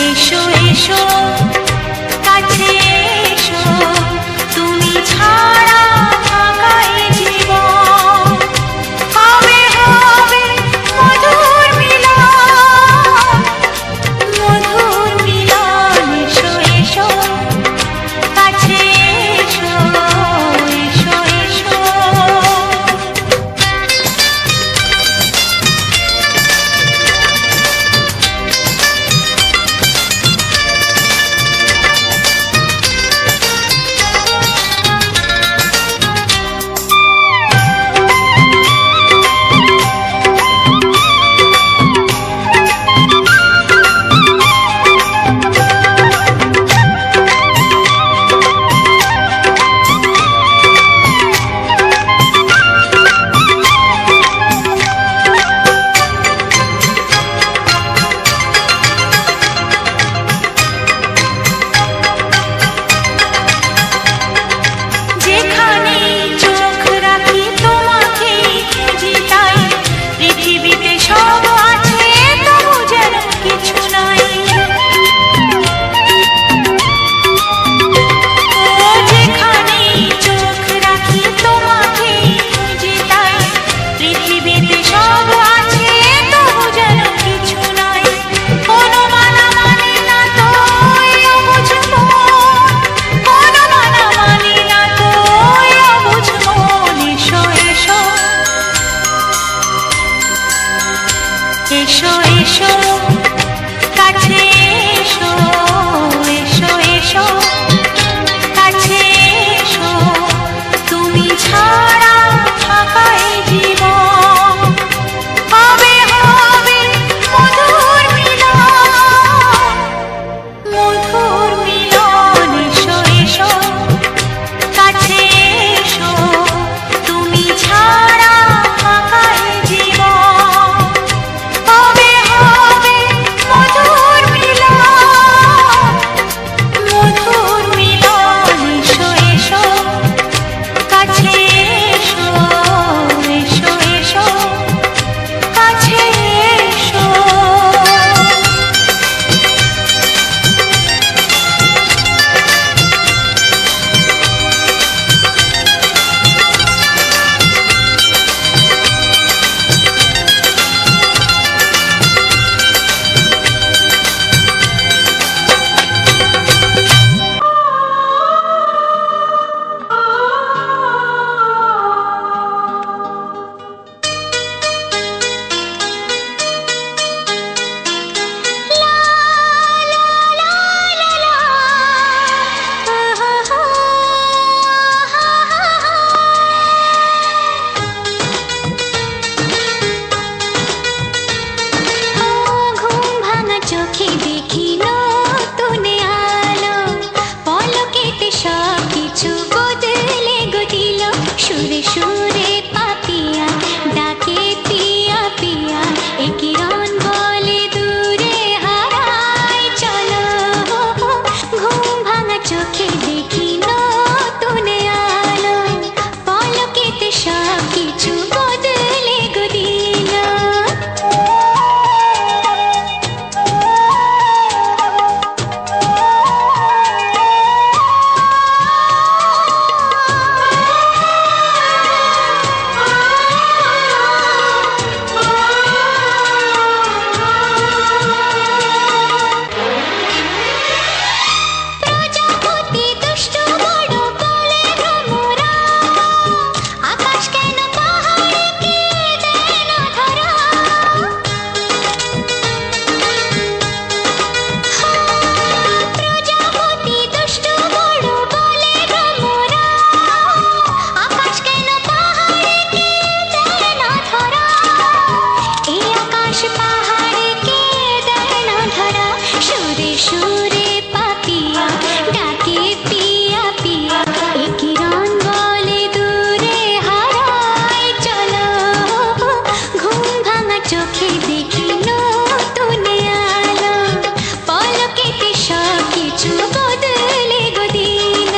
এসো এসো কাছে এসো, তুমি ছাড়া ফাঁকা এ জীবন। হবে হবে মধুর মিলন, মধুর মিলন। এসো এসো কাছে এসো, এসো এসো। এসো এসো কাছে এসো, এসো এসো কাছে এসো, তুমি ছাড়া ফাঁকা এ জীবন। হবে হবে মধুর মিলন, মধুর মিলন। এসো এসো কাছে এসো, তুমি ছাড়া ফাঁকা এ জীবন। হবে হবে মধুর মিলন, মধুর মিলন। এসো এসো কাছে এসো, এসো এসো কাছে এসো। চোখে দেখি নতুন আলো, পলকেতে সব কিছু বদলে গো দিল। সুরে সুরে পাপিয়া ডাকে পিয়া পিয়া, এ কিরণ বলে দূরে হারায় চলো। ঘুম ভাঙা চোখে দেখি নতুন আলো, পলকেতে সব কিছু বদলে গো দিল। প্রজাপতি দুষ্ট বড় বলে ভ্রমরা, আকাশ কেন পাহাড়কে দেয় না ধরা। প্রজাপতি দুষ্ট বড় বলে ভ্রমরা, আকাশ কেন পাহাড়কে দেয় না ধরা। এই আকাশ পাহাড়কে দেয় না ধরা। সুরে সুরে পাপিয়া ডাকে পিয়া পিয়া, এ কিরণ বলে দূরে হারায় চলো। ঘুম ভাঙা চোখে দেখি নতুন আলো, পলকেতে সব কিছু বদলে গো দিল।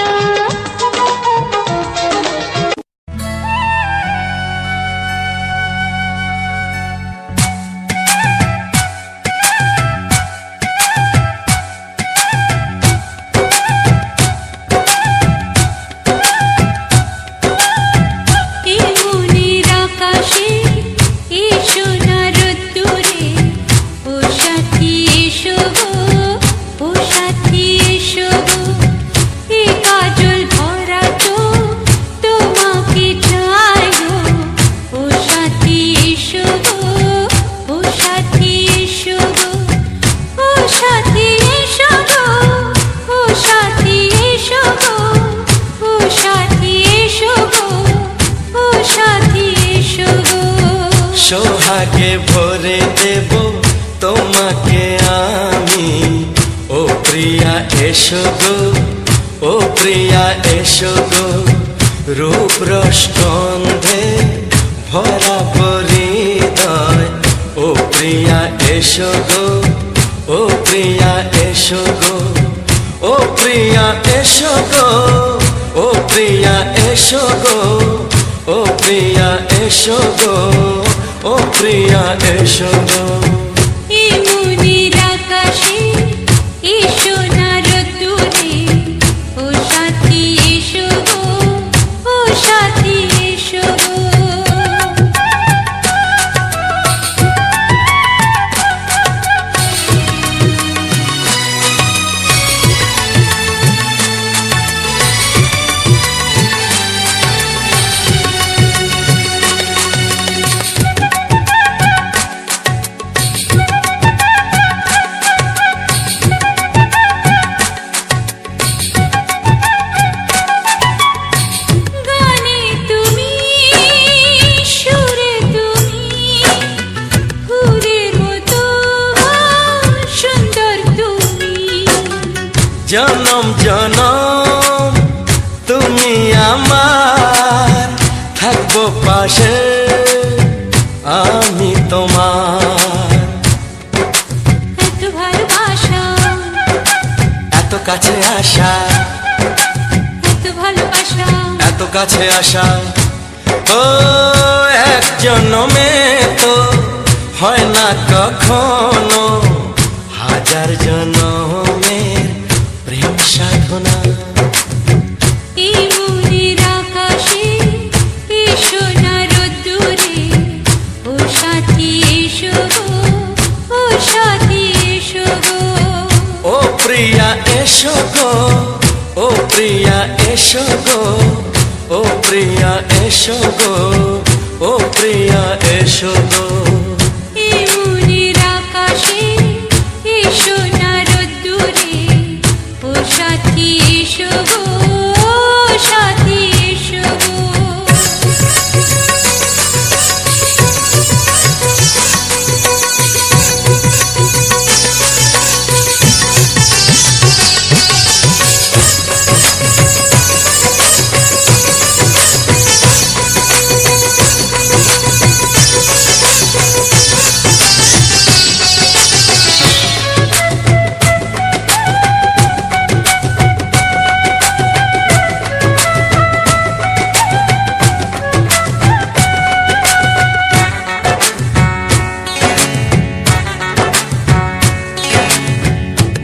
সোহাগে ভরে দেব তোমাকে আমি। ও প্রিয়া এসো গো, ও প্রিয়া এসো গো, রূপ রস গন্ধে ভরা পরিদয়। ও প্রিয়া এসো গো, ও প্রিয়া এসো গো, ও প্রিয়া এসো গো, ও প্রিয়া এসো গো, ও প্রিয়া এসো গো, ও প্রিয়া এসো গো। এই মনের আকাশে এসো না রোদ্দুরে, ও সাথী এসো গো, ও সাথী এসো গো। গানে তুমি, সুরে তুমি, ফুলের মতো সুন্দর তুমি। জনম জনম তুমি আমার, থাকবো পাশে আমি তোমার। এত ভালোবাসা, এত কাছে আসা, এত ভালোবাসা, এত কাছে আসা, ও এক জন্মে তো হয় না কখনো, হাজার জন্মের প্রেম সাধনা। এই মনের আকাশে এসো না রোদ্দুরে, ও সাথী এসো গো, ও সাথী এসো গো। ও প্রিয়া এসো গো, ও প্রিয়া এসো গো, ও প্রিয়া এসো গো, ও প্রিয়া এসো গো। এই মনের আকাশে এসো না রোদ্দুরে, ও সাথী এসো গো, ও সাথী এসো গো।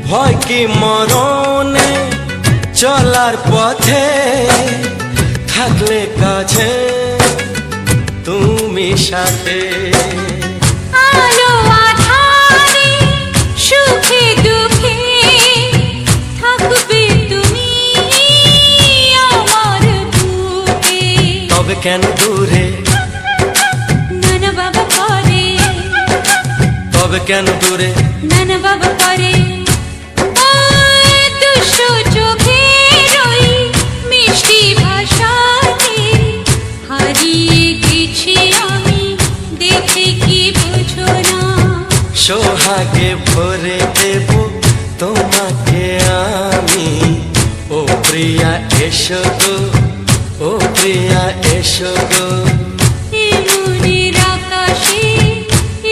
ভয় কি মরণে চলার পথে, থাকলে কাছে তুমি সাথে। আলো আঁধারে, সুখে দুঃখে, থাকবে তুমি আমার বুকে। তবে কেন দূরে, নানা বাবা করে, তবে কেন দূরে, নানা বাবা করে। ওই দুষ্টু চোখের ওই মিষ্টি ভাষাতে হারিয়ে গেছি আমি, দেখে কি বোঝো না। সোহাগে ভরে দেব তোমাকে আমি। ও প্রিয়া এসো গো, ও প্রিয়া এসো গো। এই মনের আকাশে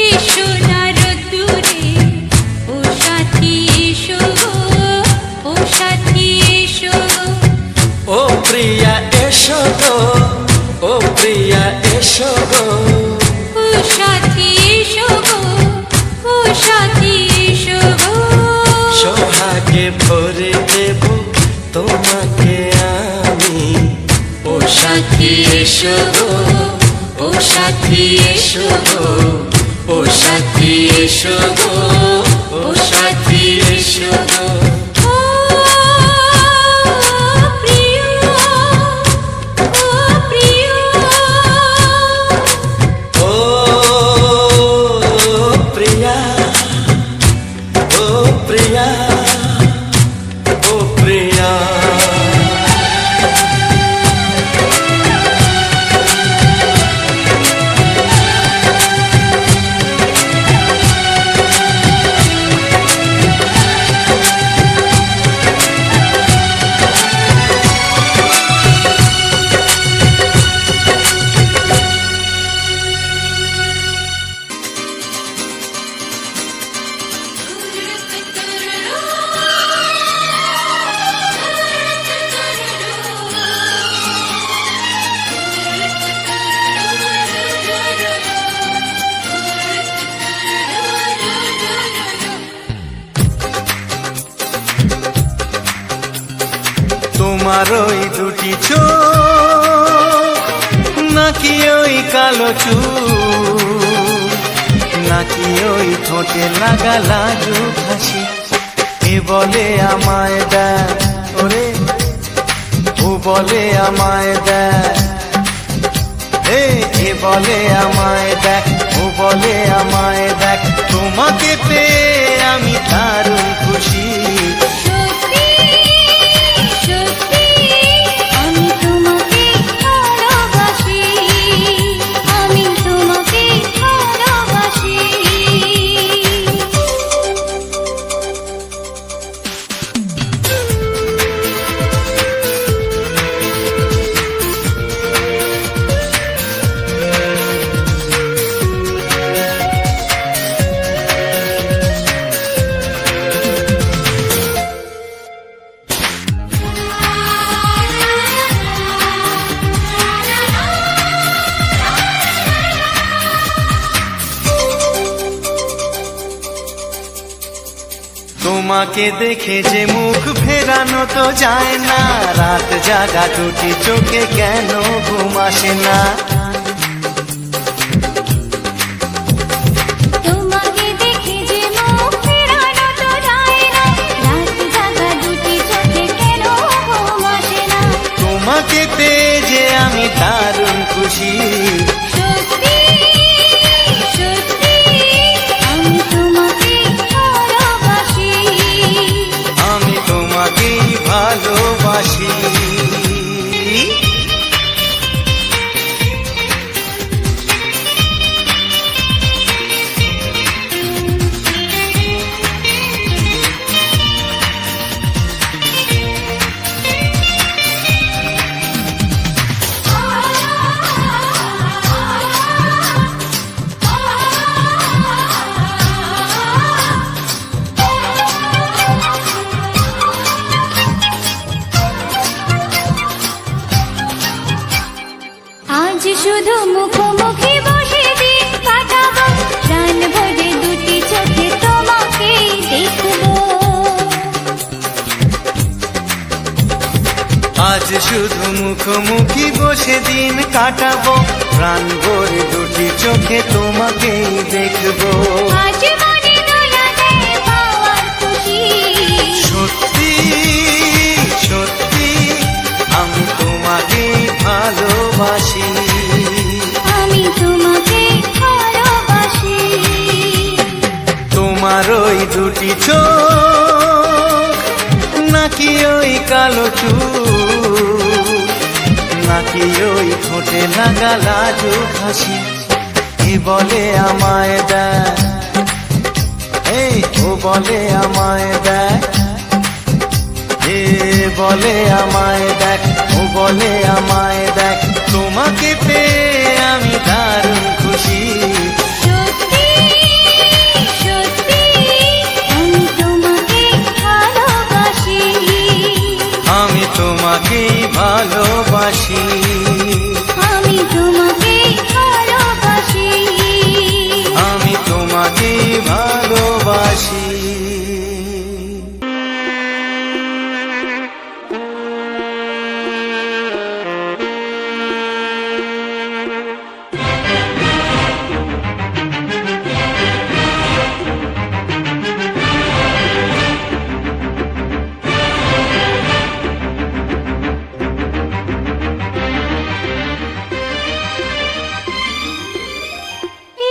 এসো না রোদ্দুরে, ও সাথী এসো গো, ও সাথী এসো গো। ও প্রিয়া এসো গো, ও প্রিয়া এসো গো। ও সাথী এসো গো, ও সাথী এসো গো। সোহাগে ভরে দেব তোমাকে আমি। ও সাথী এসো গো, ও সাথী এসো গো, ও সাথী এসো গো, ও সাথী এসো গো। ও প্রিয়, ও প্রিয়, ও প্রিয়া, ও প্রিয়া, ও প্রিয়া। তোমার ওই দুটি চোখ, নাকি ওই কালো চুল, নাকি ওই ঠোঁটে লাগা লাজুক হাসি, এ বলে আমায় দেখ ওরে, ও বলে আমায় দেখ, এ বলে আমায় দেখ, ও বলে আমায় দেখ, তোমাকে পেয়ে আমি দারুণ খুশি। সত্যি সত্যি আমি তোমাকে ভালোবাসি, আমি তোমাকে ভালোবাসি। তোমাকে দেখে যে মুখ ফেরানো তো যায় না, রাত জাগা দুটি চোখে কেন ঘুম আসে না। তোমাকে দেখে যে মুখ ফেরানো তো যায় না, রাত জাগা দুটি চোখে কেন ঘুম আসে না। তোমাকে পেয়ে যে আমি দারুণ খুশি। সত্যি সত্যি আমি তোমাকে ভালোবাসি, আমি তোমাকেই ভালোবাসি। আজ শুধু মুখোমুখি বসে দিন কাটাবো, প্রাণ ভরে দুটি চোখে তোমাকে দেখবো। আজ শুধু মুখোমুখি বসে দিন কাটাবো, প্রাণ ভরে দুটি চোখে তোমাকেই দেখবো। আজ মনে দোলা দেয় পাওয়ার খুশি। সত্যি সত্যি আমি তোমাকেই ভালোবাসি। আমি তোমাকে ভালোবাসি। তোমার ওই দুটি চোখ, নাকি ওই কালো চুল, নাকি ওই ঠোঁটে লাগা লাজুক হাসি, এ বলে আমায় দেখ, এই ও বলে আমায় দেখ, এ বলে আমায় দেখ, ও বলে আমায় দেখ, তোমাকে পেয়ে আমি দারুণ খুশি। সত্যি সত্যি আমি তোমাকে ভালোবাসি, আমি তোমাকেই ভালোবাসি। আমি তোমাকে ভালোবাসি। আমি তোমাকেই ভালোবাসি।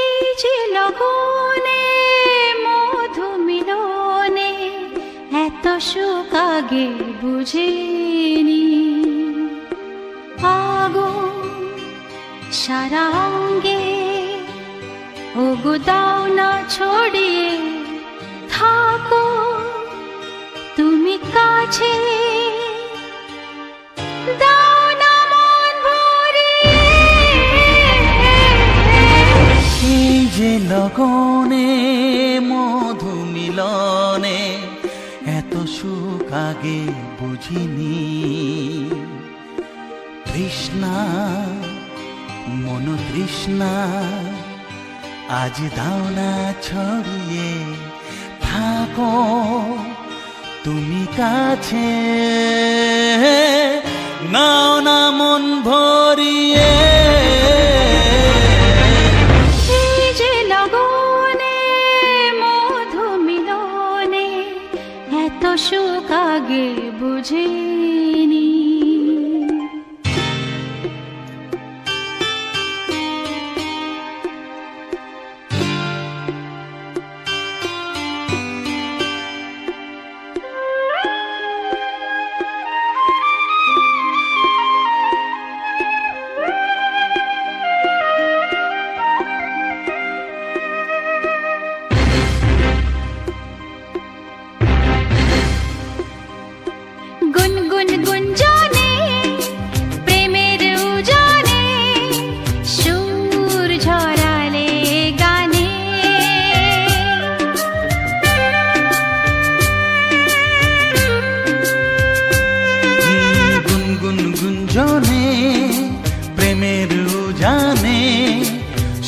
এই যে লগনে মধু মিলনে এত সুখ আগে বুঝিনি, আগুন সারা অঙ্গে ওগো দাও না ছড়িয়ে থাকো তুমি কাছে, দাও না মন ভরিয়ে। এই যে লগনে মধু মিলনে এত সুখ আগে বুঝিনি, তৃষ্ণা মন তৃষ্ণা আজ দাও না ছড়িয়ে থাকো তুমি কাছে। নাও না মন ভরিয়ে। এই যে লগনে মধু মিলনে এত সুখ আগে বুঝিনি। গুনগুন গুঞ্জনে প্রেমের উজানে সুর ঝরালে গানে। গুনগুন গুঞ্জনে প্রেমের উজানে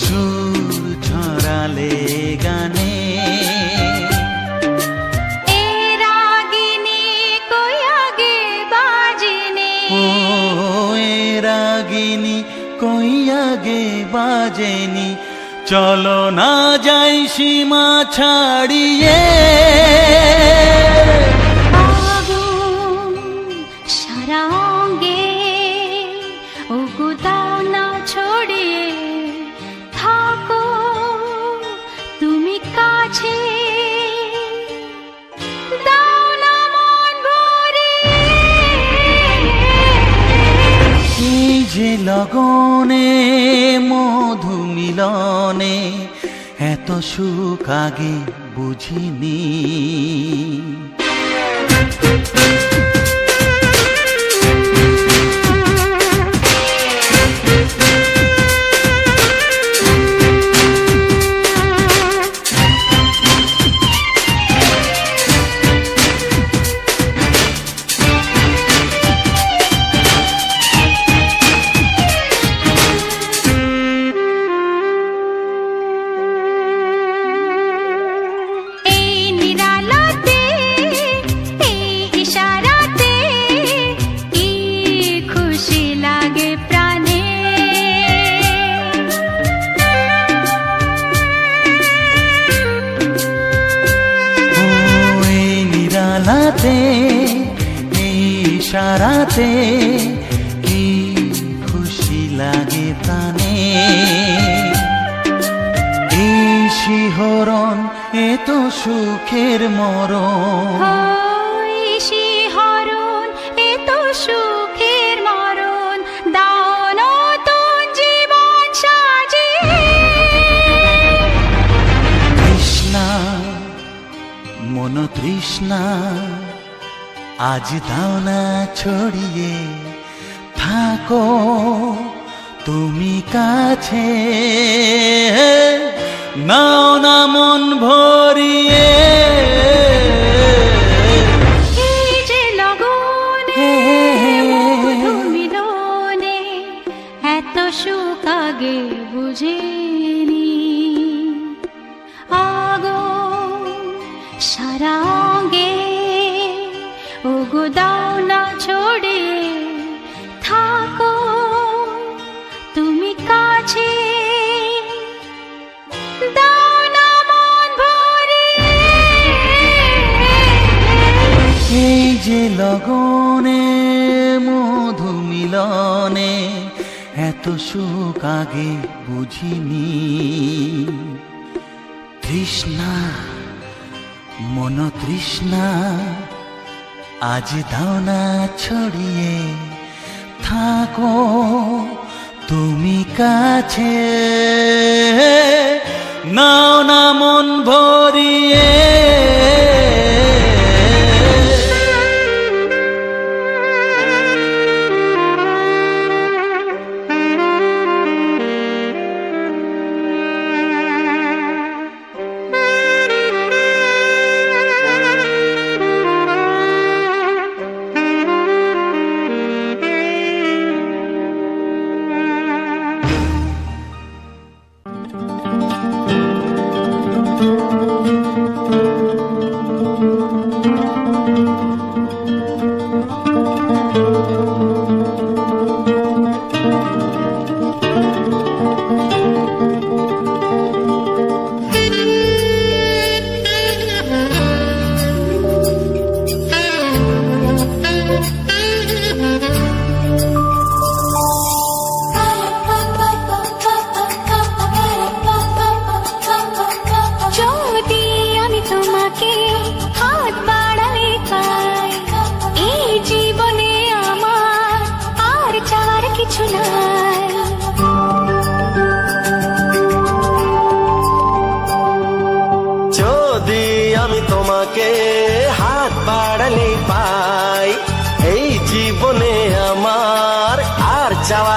সুর ছড়ালে গানে। এ রাগিনী কই আগে বাজেনি। ও এ রাগিনী কই আগে বাজেনি, চলো না যাই সীমা ছাড়িয়ে। আগুন সারা অঙ্গে ওগো দাও না ছড়িয়ে থাকো তুমি কাছে। দাও না মন ভরিয়ে। এই যে লগনে মধু মিলনে এত সুখ আগে বুঝিনি। এই নিরালাতে এই ইশারাতে কি খুশি লাগে প্রাণে। ও এই নিরালাতে এই ইশারাতে কি খুশি লাগে প্রাণে। এই শিহরণ এ তো সুখের মরণ। ওই শিহরণ এ তো সুখের মরণ। দাও নতুন জীবন সাজিয়ে। তৃষ্ণা মন তৃষ্ণা আজ দাও না ছড়িয়ে থাকো তুমি কাছে। নাও না মন ভরিয়ে। এই যে লগনে মধু মিলনে এত সুখ আগে বুঝিনি। আগুন সারা অঙ্গে ওগো দাও না ছড়িয়ে থাকো তুমি কাছে। দাও না মন ভরিয়ে। এই যে লগনে মধু মিলনে এত সুখ আগে বুঝিনি। তৃষ্ণা মন তৃষ্ণা আজ দাও না ছড়িয়ে থাকো তুমি কাছে। নাও না মন ভরিয়ে। Thank you.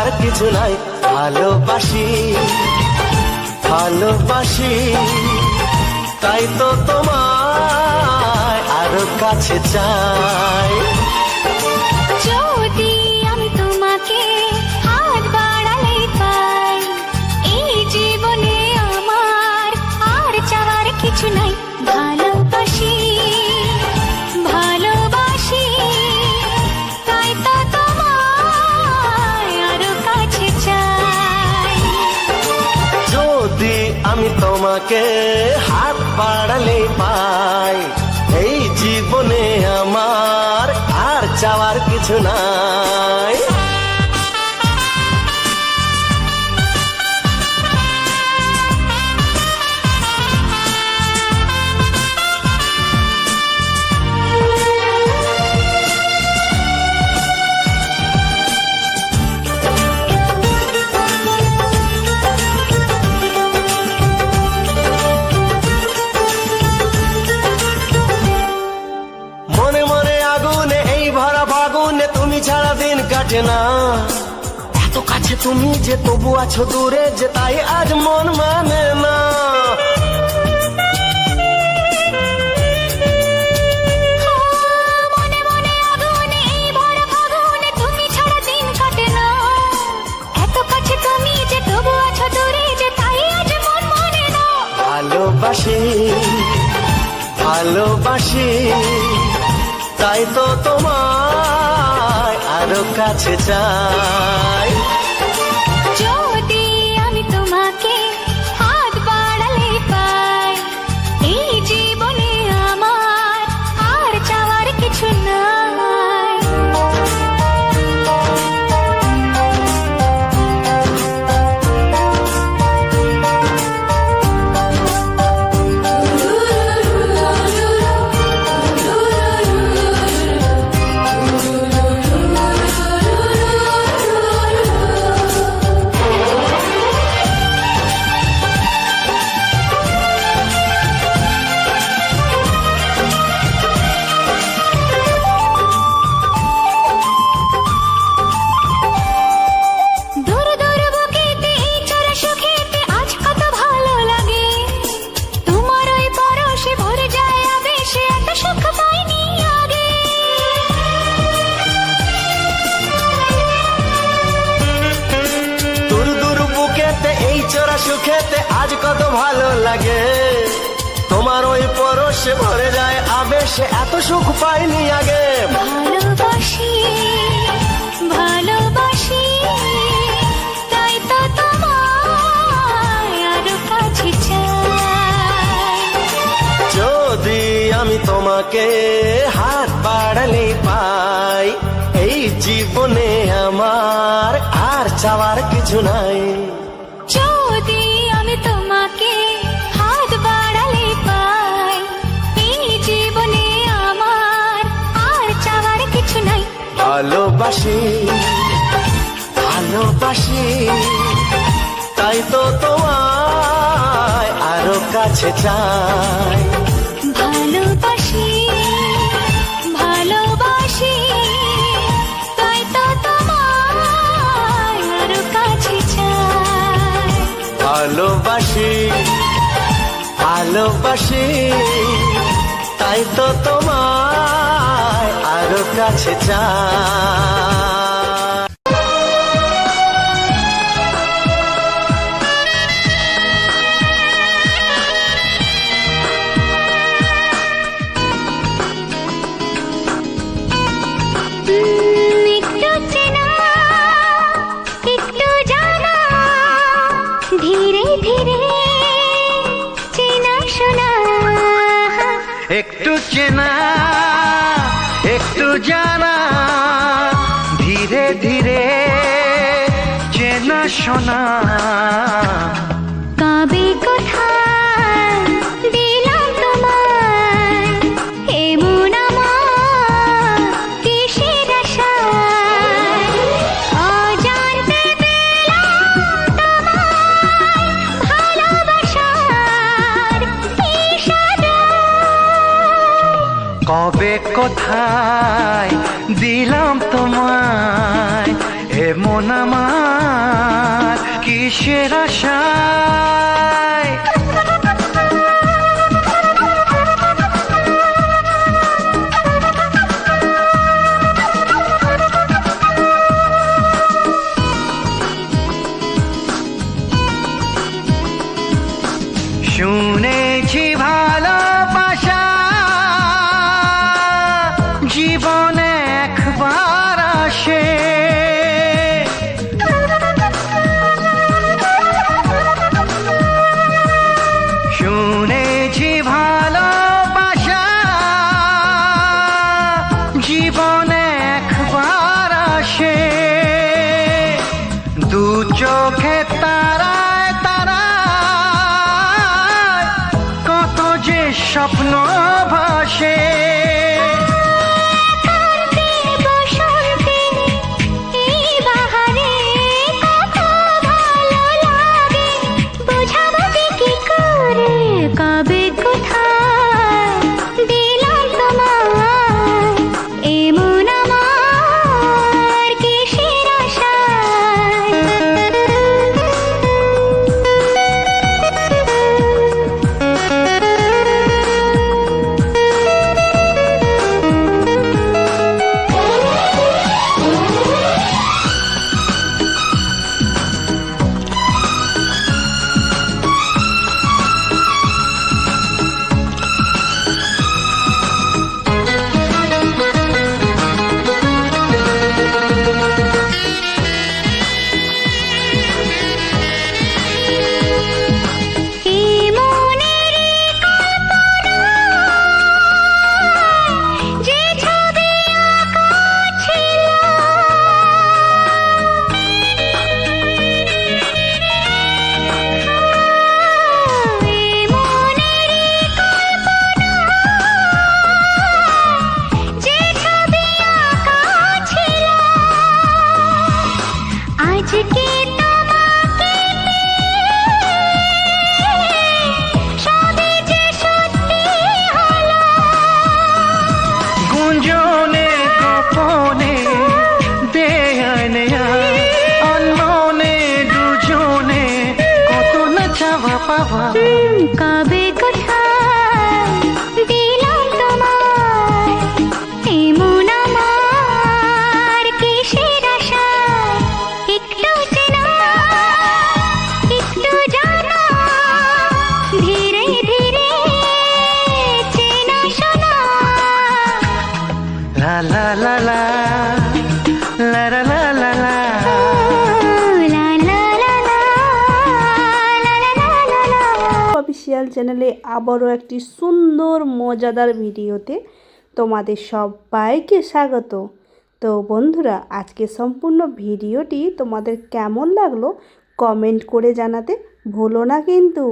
চাওয়ার কিছু নাই। ভালোবাসি ভালোবাসি তাই তো তোমায় আরো কাছে চাই। যদি আমি তোমাকে হাত বাড়ালে পাই, এই জীবনে আমার আর চাওয়ার কিছু নাই। ভালোবাসি ভালোবাসি তাই তো তোমায় আরো কাছে চাই। যদি আমি তোমাকে হাত বাড়ালে পাই, এই জীবনে আমার আর চাওয়ার কিছু নাই। মনে মনে আগুনে এই ভরা ফাগুনে তুমি ছাড়া দিন কাটে না। এত কাছে তুমি যে তবু আছো দূরে, যে তাই আজ মন মানে না। মনে মনে আগুনে এই ভরা ফাগুনে তুমি ছাড়া দিন কাটে না। এত কাছে তুমি যে তবু আছো দূরে, যে তাই আজ মন মানে না। ভালোবাসি ভালোবাসি তাই তো তোমায় আরো কাছে চাই। যদি আমি তোমাকে হাত বাড়ালে পাই, এই জীবনে আমার আর চাওয়ার কিছু নাই। দূর দূর বুকেতে এই চোরা সুখেতে আজ কত ভালো লাগে। তোমার ওই পরশে ভরে যায় আবেশে, এত সুখ পাইনি আগে। দূর দূর বুকেতে এই চোরা সুখেতে আজ কত ভালো লাগে। তোমার ওই পরশে ভরে যায় আবেশে, এত সুখ পাইনি আগে। ভালোবাসি ভালোবাসি তাই তো তোমায় আরো কাছে চাই। যদি আমি তোমাকে হাত বাড়ালে পাই, এই জীবনে আমার আর চাওয়ার কিছু নাই। যদি আমি তোমাকে হাত বাড়ালে পাই, এই জীবনে আমার আর চাওয়ার কিছু নাই। ভালোবাসি ভালোবাসি তাই তো তোমায় আরো কাছে চাই। ভালোবাসি ভালোবাসি তাই তো তোমায় আরো কাছে চাই। ভালোবাসি ভালোবাসি তাই তো তোমায় আরো কাছে চাই। একটু চেনা একটু জানা, ধীরে ধীরে চেনা শোনা। একটু চেনা একটু জানা, ধীরে ধীরে চেনা শোনা। কবে কোথায় দিলাম তোমায় এমন আমার কিসের আশায়, অজান্তে দিলাম তোমায় ভালোবাসার ইশারায়। কবে কোথায় দিলাম তোমায় এ মন আমার কিসের আশায় শুনেছি ভালোবাসা জীবনে একবার আসে, শুনেছি ভালোবাসা জীবনে একবার আসে, দু চোখে তারায় তারায় কত যে স্বপ্ন ভাসে। গুঞ্জনে গোপনে দেয়ানে অন্যনে দুজনে কত না চাওয়া পাওয়া, কবে কোথায় দিলাম তোমায় এমন আমার কিসের আশায়, একটু চেনা একটু জানা ধীরে ধীরে চেনা শোনা। লা লা লা লা লা লা লা লা লা। অফিসিয়াল চ্যানেলে আবারও একটি সুন্দর মজাদার ভিডিওতে তোমাদের সবাইকে স্বাগত। তো বন্ধুরা, আজকে সম্পূর্ণ ভিডিওটি তোমাদের কেমন লাগলো কমেন্ট করে জানাতে ভুলো না কিন্তু।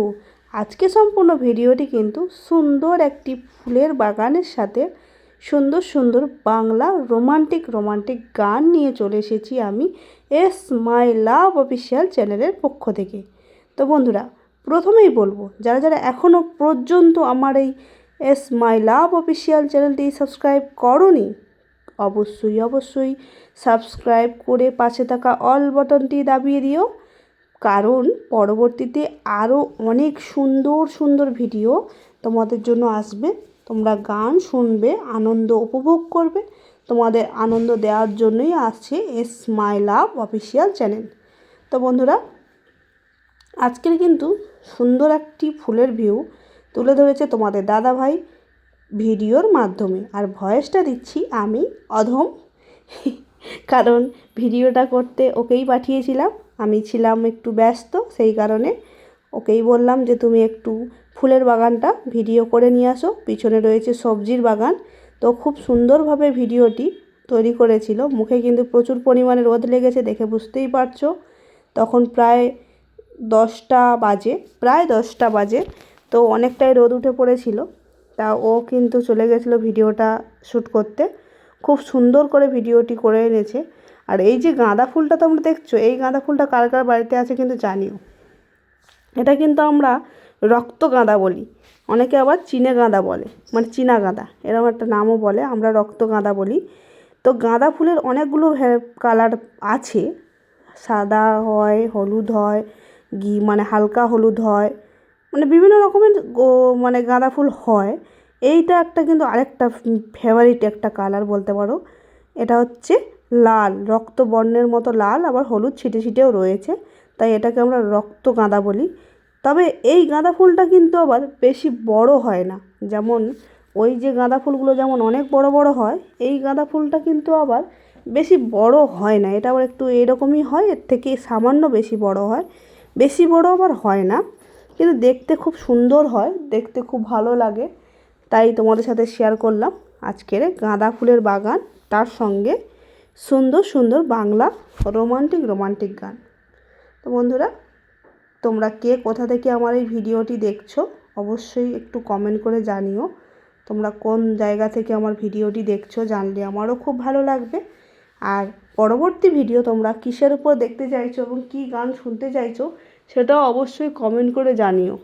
আজকে সম্পূর্ণ ভিডিওটি কিন্তু সুন্দর একটি ফুলের বাগানের সাথে সুন্দর সুন্দর বাংলা রোমান্টিক গান নিয়ে চলে এসেছি আমি এস মাই লাভ অফিসিয়াল চ্যানেলের পক্ষ থেকে। তো বন্ধুরা, প্রথমেই বলবো, যারা যারা এখনও পর্যন্ত আমার এই এস মাই লাভ অফিসিয়াল চ্যানেলটি সাবস্ক্রাইব করোনি, অবশ্যই সাবস্ক্রাইব করে পাশে থাকা অল বাটনটি দাবিয়ে দিও, কারণ পরবর্তীতে আরও অনেক সুন্দর ভিডিও তোমাদের জন্য আসবে। তোমরা গান শুনবে, আনন্দ উপভোগ করবে, তোমাদের আনন্দ দেওয়ার জন্যই আসছে এস মাই লাভ অফিসিয়াল চ্যানেল। তো বন্ধুরা, আজকের কিন্তু সুন্দর একটি ফুলের ভিউ তুলে ধরেছে তোমাদের দাদাভাই ভিডিওর মাধ্যমে, আর ভয়েসটা দিচ্ছি আমি অধম, কারণ ভিডিওটা করতে ওকেই পাঠিয়েছিলাম, আমি ছিলাম একটু ব্যস্ত, সেই কারণে ওকেই বললাম যে তুমি একটু ফুলের বাগানটা ভিডিও করে নিয়ে আসো। পিছনে রয়েছে সবজির বাগান। তো খুব সুন্দরভাবে ভিডিওটি তৈরি করেছিল। মুখে কিন্তু প্রচুর পরিমাণে রোদ লেগেছে, দেখে বুঝতেই পারছো। তখন প্রায় 10টা বাজে, তো অনেকটাই রোদ উঠে পড়েছিল। তা ও কিন্তু চলে গেছিলো ভিডিওটা শ্যুট করতে, খুব সুন্দর করে ভিডিওটি করে এনেছে। আর এই যে গাঁদা ফুলটা তোমরা দেখছো, এই গাঁদা ফুলটা কার কার বাড়িতে আছে কিন্তু জানিও। এটা কিন্তু আমরা রক্ত গাঁদা বলি, অনেকে আবার চীনা গাঁদা বলে, মানে চীনা গাঁদা এরকম একটা নামও বলে, আমরা রক্ত গাঁদা বলি। তো গাঁদা ফুলের অনেকগুলো কালার আছে, সাদা হয়, হলুদ হয়, মানে হালকা হলুদ হয়, মানে বিভিন্ন রকমের মানে গাঁদা ফুল হয়। এইটা একটা কিন্তু আরেকটা ফেভারিট একটা কালার বলতে পারো। এটা হচ্ছে লাল, রক্ত বর্ণের মতো লাল, আবার হলুদ ছিটে ছিটেও রয়েছে, তাই এটাকে আমরা রক্ত গাঁদা বলি। তবে এই গাঁদা ফুলটা কিন্তু আবার বেশি বড় হয় না, যেমন ওই যে গাঁদা ফুলগুলো যেমন অনেক বড় বড় হয়, এই গাঁদা ফুলটা কিন্তু আবার বেশি বড় হয় না, এটা আবার একটু এরকমই হয়, এর থেকে সামান্য বেশি বড় হয়, বেশি বড় আবার হয় না, কিন্তু দেখতে খুব সুন্দর হয়, দেখতে খুব ভালো লাগে। তাই তোমাদের সাথে শেয়ার করলাম আজকের গাঁদা ফুলের বাগান, তার সঙ্গে সুন্দর সুন্দর বাংলা রোমান্টিক গান। তো বন্ধুরা, তোমরা কে কোথা থেকে আমার এই ভিডিওটি দেখছো অবশ্যই একটু কমেন্ট করে জানিও। তোমরা কোন জায়গা থেকে আমার ভিডিওটি দেখছো জানলে আমারও খুব ভালো লাগবে। আর পরবর্তী ভিডিও তোমরা কিসের উপর দেখতে চাইছো এবং কী গান শুনতে চাইছো সেটাও অবশ্যই কমেন্ট করে জানিও,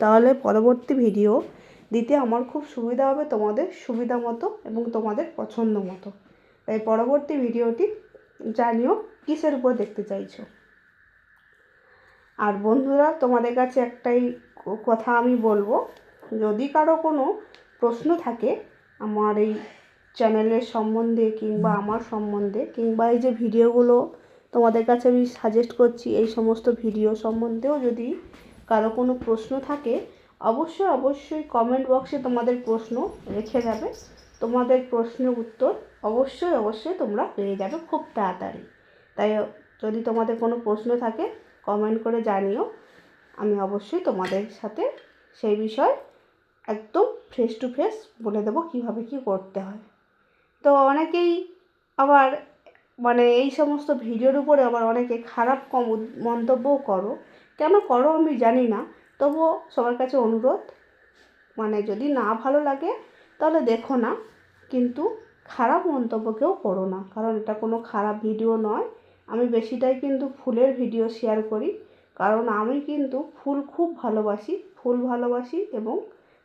তাহলে পরবর্তী ভিডিও দিতে আমার খুব সুবিধা হবে, তোমাদের সুবিধা মতো এবং তোমাদের পছন্দ মতো। তাই পরবর্তী ভিডিওটি জানিও কিসের উপর দেখতে চাইছো। আর বন্ধুরা, তোমাদের কাছে একটাই কথা আমি বলবো, যদি কারো কোনো প্রশ্ন থাকে আমার এই চ্যানেলের সম্বন্ধে কিংবা আমার সম্বন্ধে, কিংবা এই যে ভিডিওগুলো তোমাদের কাছে আমি সাজেস্ট করছি এই সমস্ত ভিডিও সম্বন্ধেও যদি কারো কোনো প্রশ্ন থাকে, অবশ্যই কমেন্ট বক্সে তোমাদের প্রশ্ন রেখে যাবে। তোমাদের প্রশ্নের উত্তর অবশ্যই তোমরা পেয়ে যাবে খুব তাড়াতাড়ি। তাই যদি তোমাদের কোনো প্রশ্ন থাকে কমেন্ট করে জানিও, আমি অবশ্যই তোমাদের সাথে সেই বিষয় একদম ফেস টু ফেস বলে দেবো কীভাবে কী করতে হয়। তো অনেকেই আবার মানে এই সমস্ত ভিডিওর উপরে আবার অনেকে খারাপ মন্তব্যও করো, কেন করো আমি জানি না, তবুও সবার কাছে অনুরোধ, মানে যদি না ভালো লাগে তাহলে দেখো না, কিন্তু খারাপ মন্তব্য কেউ করো না, কারণ এটা কোনো খারাপ ভিডিও নয়। আমি বেশিটাই কিন্তু ফুলের ভিডিও শেয়ার করি, কারণ আমি কিন্তু ফুল খুব ভালোবাসি এবং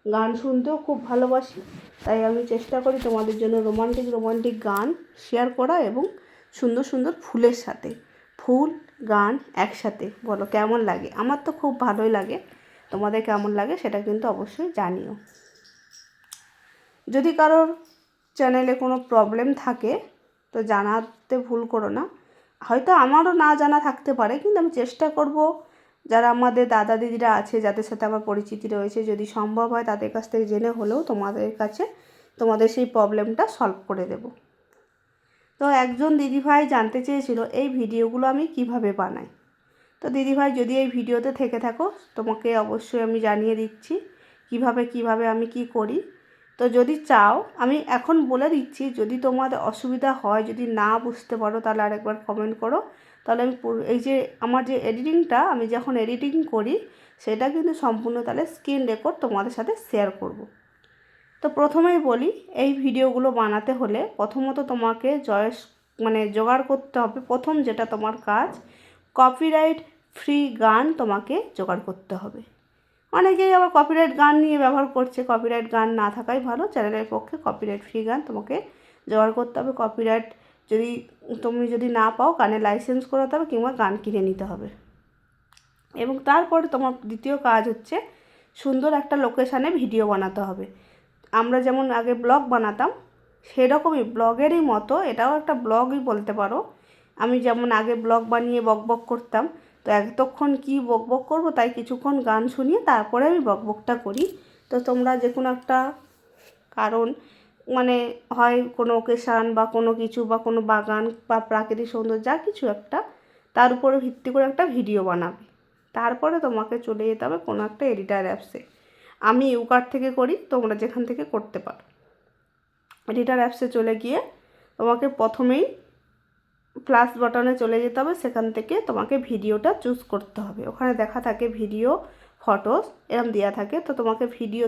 গান শুনতেও খুব ভালোবাসি। তাই আমি চেষ্টা করি তোমাদের জন্য রোমান্টিক গান শেয়ার করা এবং সুন্দর ফুলের সাথে ফুল গান একসাথে। বলো কেমন লাগে? আমার তো খুব ভালোই লাগে, তোমাদের কেমন লাগে সেটা কিন্তু অবশ্যই জানিও। যদি কারোর চ্যানেলে কোনো প্রবলেম থাকে তো জানাতে ভুল করো না, হয়তো আমারও না জানা থাকতে পারে, কিন্তু আমি চেষ্টা করব যারা আমাদের দাদা দিদিরা আছে যাদের সাথে আমার পরিচিতি রয়েছে, যদি সম্ভব হয় তাদের কাছ থেকে জেনে হলেও তোমাদের কাছে তোমাদের সেই প্রবলেমটা সলভ করে দেব। তো একজন দিদিভাই জানতে চেয়েছিল এই ভিডিওগুলো আমি কিভাবে বানাই। তো দিদিভাই যদি এই ভিডিওতে থেকে থাকো তোমাকে অবশ্যই আমি জানিয়ে দিচ্ছি কিভাবে আমি কি করি। তো যদি চাও আমি এখন বলে দিচ্ছি, যদি তোমাদের অসুবিধা হয়, যদি না বুঝতে পারো তাহলে আরেকবার কমেন্ট করো, তাহলে আমি এই যে আমার যে এডিটিংটা আমি যখন এডিটিং করি সেটা কিন্তু সম্পূর্ণ তাহলে স্ক্রিন রেকর্ড তোমাদের সাথে শেয়ার করব। তো প্রথমেই বলি, এই ভিডিওগুলো বানাতে হলে প্রথমত তোমাকে জোগাড় করতে হবে, প্রথম যেটা তোমার কাজ কপিরাইট ফ্রি গান তোমাকে জোগাড় করতে হবে। অনেকেই আবার কপিরাইট গান নিয়ে ব্যবহার করছে, কপিরাইট গান না থাকাই ভালো চ্যানেলের পক্ষে। কপিরাইট ফ্রি গান তোমাকে জোগাড় করতে হবে। কপিরাইট তুমি যদি না পাও গানের লাইসেন্স করাতে হবে কিংবা গান কিনে নিতে হবে। এবং তারপরে তোমার দ্বিতীয় কাজ হচ্ছে সুন্দর একটা লোকেশানে ভিডিও বানাতে হবে। আমরা যেমন আগে ব্লগ বানাতাম সেরকমই ব্লগেরই মতো এটাও একটা ব্লগই বলতে পারো। আমি যেমন আগে ব্লগ বানিয়ে বকবক করতাম, তো এতক্ষণ কি বকবক করবো, তাই কিছুক্ষণ গান শুনিয়ে তারপরে আমি বকবকটা করি। তো তোমরা যে কোনো একটা কারণ মানে হয় কোনো ওকেশান বা কোনো কিছু বা কোনো বাগান বা প্রাকৃতিক সৌন্দর্য যা কিছু একটা, তার উপরে ভিত্তি করে একটা ভিডিও বানাবে। তারপরে তোমাকে চলে যেতে হবে কোনো একটা এডিটার অ্যাপসে। আমি ইউকার্ট থেকে করি, তোমরা যেখান থেকে করতে পারো। এডিটার অ্যাপসে চলে গিয়ে তোমাকে প্রথমেই প্লাস বাটনে চলে যেতে হবে, সেখান থেকে তোমাকে ভিডিওটা চুজ করতে হবে। ওখানে দেখা থাকে ভিডিও, ফটোস এরকম দেওয়া থাকে। তো তোমাকে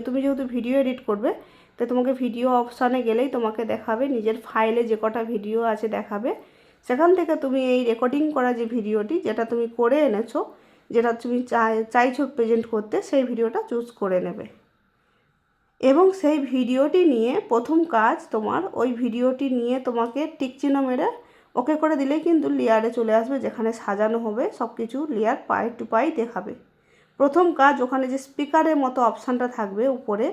তুমি যেহেতু ভিডিও এডিট করবে, তো তোমাকে ভিডিও অপশানে গেলেই তোমাকে দেখাবে নিজের ফাইলে যে কটা ভিডিও আছে দেখাবে। সেখান থেকে তুমি এই রেকর্ডিং করা যে ভিডিওটি যেটা তুমি করে এনেছো, যেটা তুমি চাইছো প্রেজেন্ট করতে, সেই ভিডিওটা চুজ করে নেবে। এবং সেই ভিডিওটি নিয়ে প্রথম কাজ তোমার ওই ভিডিওটি নিয়ে তোমাকে টিক চিহ্ন মেরে ওকে করে দিলেই কিন্তু লেয়ারে চলে আসবে, যেখানে সাজানো হবে সব কিছু লেয়ার পাই টু পাই দেখাবে। প্রথম কাজ ওখানে যে স্পিকারের মতো অপশানটা থাকবে উপরে,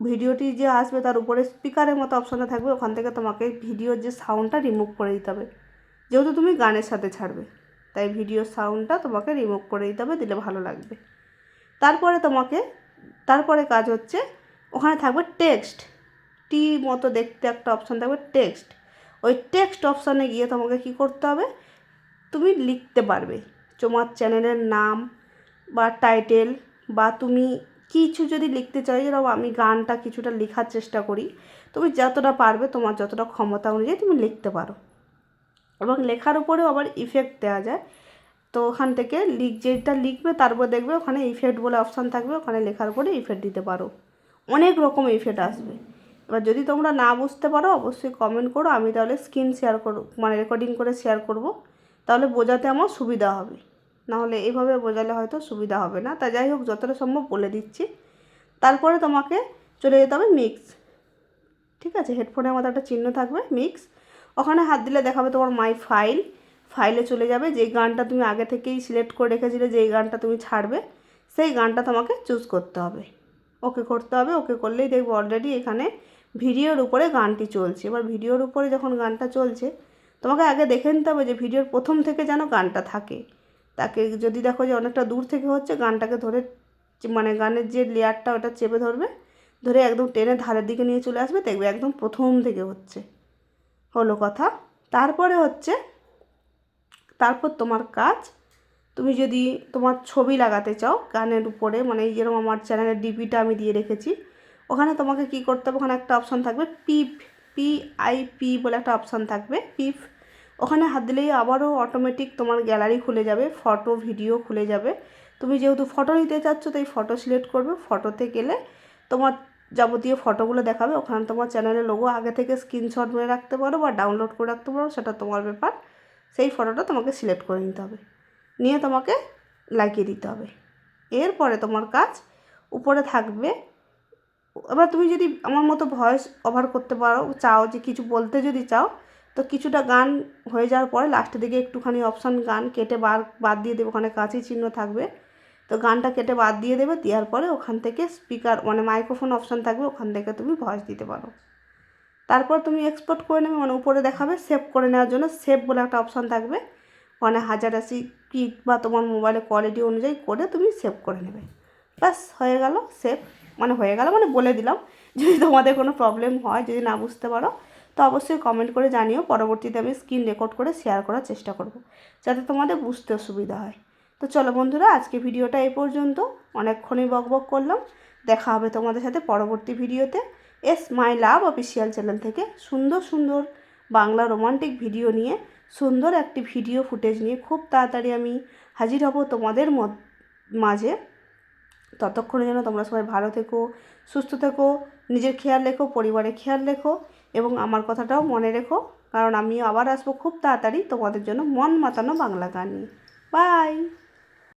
ভিডিওটি যে আসবে তার উপরে স্পিকারের মতো অপশানটা থাকবে, ওখান থেকে তোমাকে ভিডিওর যে সাউন্ডটা রিমুভ করে দিতে হবে। যেহেতু তুমি গানের সাথে ছাড়বে তাই ভিডিওর সাউন্ডটা তোমাকে রিমুভ করে দিতে হবে, দিলে ভালো লাগবে। তারপরে কাজ হচ্ছে ওখানে থাকবে টেক্সট, টি মতো দেখতে একটা অপশান থাকবে টেক্সট। ওই টেক্সট অপশানে গিয়ে তোমাকে কি করতে হবে, তুমি লিখতে পারবে তোমার চ্যানেলের নাম বা টাইটেল, বা তুমি কিছু যদি লিখতে চাই, যেরকম আমি গানটা কিছুটা লেখার চেষ্টা করি, তুমি যতটা পারবে তোমার যতটা ক্ষমতা অনুযায়ী তুমি লিখতে পারো। এবং লেখার উপরেও আবার ইফেক্ট দেওয়া যায়, তো ওখান থেকে যেটা লিখবে তারপর দেখবে ওখানে ইফেক্ট বলে অপশান থাকবে, ওখানে লেখার উপরে ইফেক্ট দিতে পারো, অনেক রকম ইফেক্ট আসবে। এবার যদি তোমরা না বুঝতে পারো অবশ্যই কমেন্ট করো, আমি তাহলে স্ক্রিন শেয়ার করব, মানে রেকর্ডিং করে শেয়ার করব, তাহলে বোঝাতে আমার সুবিধা হবে। নাহলে এইভাবে বোঝালে হয়তো সুবিধা হবে না, তা যাই হোক যতটা সম্ভব বলে দিচ্ছি। তারপরে তোমাকে চলে যেতে হবে মিক্স, ঠিক আছে, হেডফোনের মতো একটা চিহ্ন থাকবে মিক্স, ওখানে হাত দিলে দেখাবে তোমার মাই ফাইলে চলে যাবে। যেই গানটা তুমি আগে থেকেই সিলেক্ট করে রেখেছিলে, যেই গানটা তুমি ছাড়বে সেই গানটা তোমাকে চুজ করতে হবে, ওকে করতে হবে। ওকে করলেই দেখবে অলরেডি এখানে ভিডিওর উপরে গানটি চলছে। এবার ভিডিওর উপরে যখন গানটা চলছে তোমাকে আগে দেখে নিতে হবে যে ভিডিওর প্রথম থেকে যেন গানটা থাকে। তাকে যদি দেখো যে অনেকটা দূর থেকে হচ্ছে, গানটাকে ধরে মানে গানের যে লেয়ারটা ওটা চেপে ধরবে, ধরে একদম টেনে ধারের দিকে নিয়ে চলে আসবে, দেখবে একদম প্রথম থেকে হচ্ছে। হলো কথা। তারপর তোমার কাজ, তুমি যদি তোমার ছবি লাগাতে চাও গানের উপরে, মানে যেরকম আমার চ্যানেলের ডিপিটা আমি দিয়ে রেখেছি, ওখানে তোমাকে কি করতে হবে, ওখানে একটা অপশান থাকবে PIP বলে একটা অপশান থাকবে পিপ, ওখানে হাত দিলেই আবারও অটোমেটিক তোমার গ্যালারি খুলে যাবে, ফটো ভিডিও খুলে যাবে। তুমি যেহেতু ফটো নিতে চাচ্ছ তাই ফটো সিলেক্ট করবে, ফটোতে গেলে তোমার যাবতীয় ফটোগুলো দেখাবে, ওখানে তোমার চ্যানেলের লোগো আগে থেকে স্ক্রিনশট মেরে রাখতে পারো বা ডাউনলোড করে রাখতে পারো, সেটা তোমার ব্যাপার। সেই ফটোটা তোমাকে সিলেক্ট করে নিতে হবে, নিয়ে তোমাকে লাগিয়ে দিতে হবে। এরপরে তোমার কাজ উপরে থাকবে, এবার তুমি যদি আমার মতো ভয়েস ওভার করতে পারো চাও, যে কিছু বলতে যদি চাও, তো কিছুটা গান হয়ে যাওয়ার পরে লাস্টের দিকে একটুখানি অপশান গান কেটে বাদ দিয়ে দেবে, ওখানে কাঁচি চিহ্ন থাকবে, তো গানটা কেটে বাদ দিয়ে দেবে। দেওয়ার পরে ওখান থেকে স্পিকার মানে মাইক্রোফোন অপশান থাকবে, ওখান থেকে তুমি ভয়েস দিতে পারো। তারপর তুমি এক্সপোর্ট করে নেবে, মানে উপরে দেখাবে সেভ করে নেওয়ার জন্য সেভ বলে একটা অপশান থাকবে, ওখানে 1080 পিক বা তোমার মোবাইলের কোয়ালিটি অনুযায়ী করে তুমি সেভ করে নেবে। ব্যাস হয়ে গেল সেভ, হয়ে গেল বলে দিলাম। যদি তোমাদের কোনো প্রবলেম হয়, যদি না বুঝতে পারো, তো অবশ্যই কমেন্ট করে জানিও, পরবর্তীতে আমি স্ক্রিন রেকর্ড করে শেয়ার করার চেষ্টা করব, যাতে তোমাদের বুঝতে সুবিধা হয়। তো চলো বন্ধুরা, আজকে ভিডিওটা এই পর্যন্ত, অনেকক্ষণই বকবক করলাম। দেখা হবে তোমাদের সাথে পরবর্তী ভিডিওতে মাই লাভ অফিসিয়াল চ্যানেল থেকে সুন্দর সুন্দর বাংলা রোমান্টিক ভিডিও নিয়ে, সুন্দর একটি ভিডিও ফুটেজ নিয়ে খুব তাড়াতাড়ি আমি হাজির হব তোমাদের মাঝে। ততক্ষণে যেন তোমরা সবাই ভালো থেকো, সুস্থ থেকো, নিজের খেয়াল রেখো, পরিবারের খেয়াল রেখো, এবং আমার কথাটাও মনে রেখো, কারণ আমি আবার আসবো খুব তাড়াতাড়ি তোমাদের জন্য মন মাতানো বাংলা গান নিয়ে। বাই।